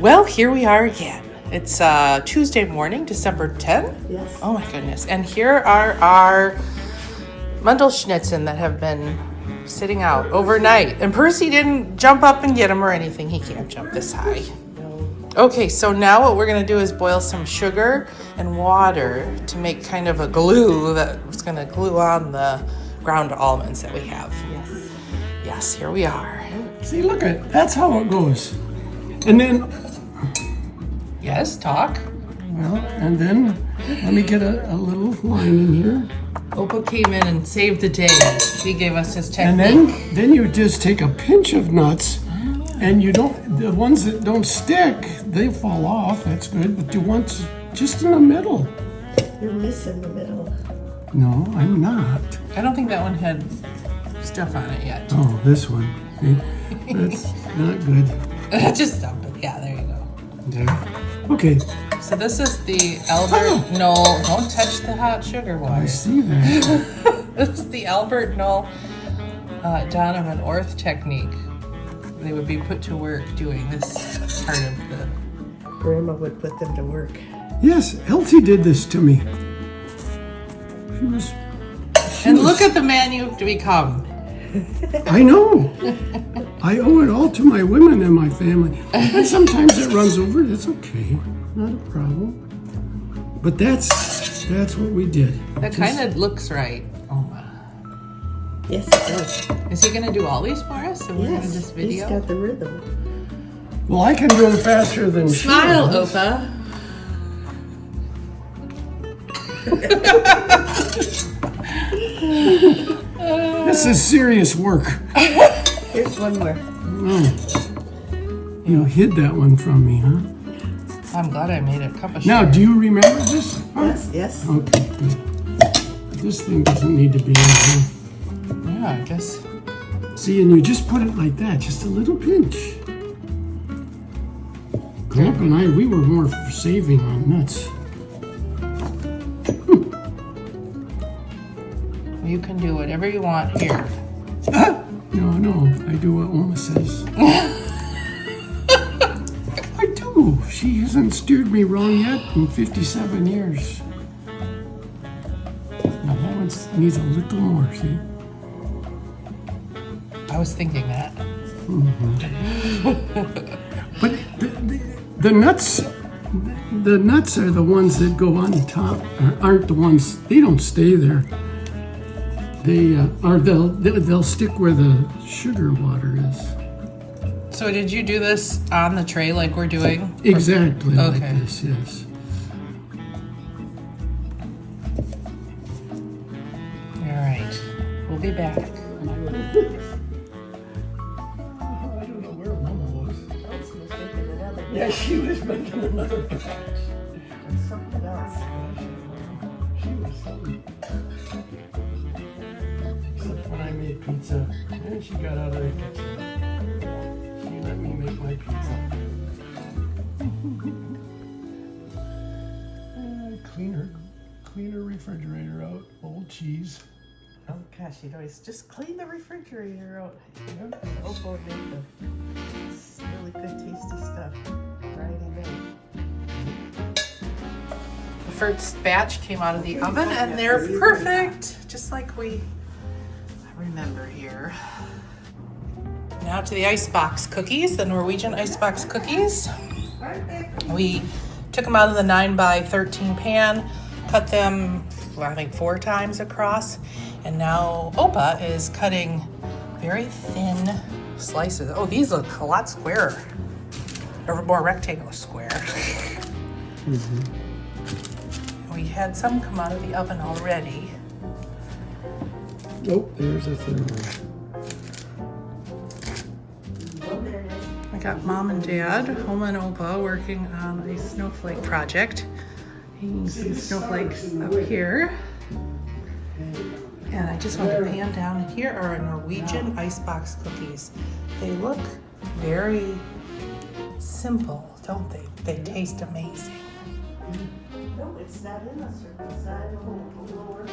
Well, here we are again. It's Tuesday morning, December 10th. Yes. Oh my goodness. And here are our Mandel Schnitten that have been sitting out overnight. And Percy didn't jump up and get them or anything. He can't jump this high. No. Okay, so now what we're going to do is boil some sugar and water to make kind of a glue that's going to glue on the ground almonds that we have. Yes. Yes, here we are. See, look at that's how it goes. And then, Yes, talk. well, and then let me get a little line in here. Opa came in and saved the day. He gave us his And technique. then you just take a pinch of nuts, and you don't, the ones that don't stick, they fall off. That's good, but you want just in the middle. You're missing the middle. No, I'm not. I don't think that one had stuff on it yet. Oh, this one. See? That's not good. Just dump it. Yeah, there you go. There. Okay, So this is the Albert Knoll. Don't touch the hot sugar I water. see that. This is the Albert Knoll Donovan Orth technique. They would be put to work doing this part of the. Grandma would put them to work. Yes, Elsie did this to me. And look at the man you've become. I know. I owe it all to my women and my family. And sometimes it runs over. That's okay. Not a problem. But that's what we did. That kind of looks right. Oma. Yes, it does. Is he going to do all these for us? So we're going to Yes, just he's video. got the rhythm. Well, I can do it faster than Smile, Shira. Opa. This is serious work. Here's one more. You hid that one from me, huh? I'm glad I made a cup of Now, sugar. do you remember this? Yes, yes. Okay, good. This thing doesn't need to be in here. Yeah, I guess. See, and you just put it like that, just a little pinch. Grandpa and I, we were more for saving on nuts. You can do whatever you want here. No, I do what Oma says. I do. She hasn't steered me wrong yet in 57 years. Now that one needs a little more, see? I was thinking that. But the nuts are the ones that go on top, aren't the ones, they don't stay there. They'll stick where the sugar water is. So did you do this on the tray like we're doing? Exactly like Okay. this, yes. All right. We'll be back. I don't know where Mama was. Elsie was making another Yeah, she was making another batch. and something else. She was something. Except when I made pizza, and she got out of the kitchen. She let me make my pizza. Clean her refrigerator out, old cheese. Oh gosh, you'd always just clean the refrigerator out. Opa would make the really good tasty stuff. Friday night. The first batch came out of the oven and they're perfect, just like we remember here. Now to the icebox cookies, the Norwegian Icebox Cookies. We took them out of the 9x13 pan, cut them, I think 4 times across, and now Opa is cutting very thin slices. Oh, these look a lot squarer, or more rectangular square. We had some come out of the oven already. Oh, there's a third one. I got Mom and Dad, Oma and Opa, working on a snowflake project. Hanging some snowflakes up here. And I just want to pan down. And here are our Norwegian Icebox Cookies. They look very simple, don't they? They taste amazing. No, it's not in the circle. It's not in the lower.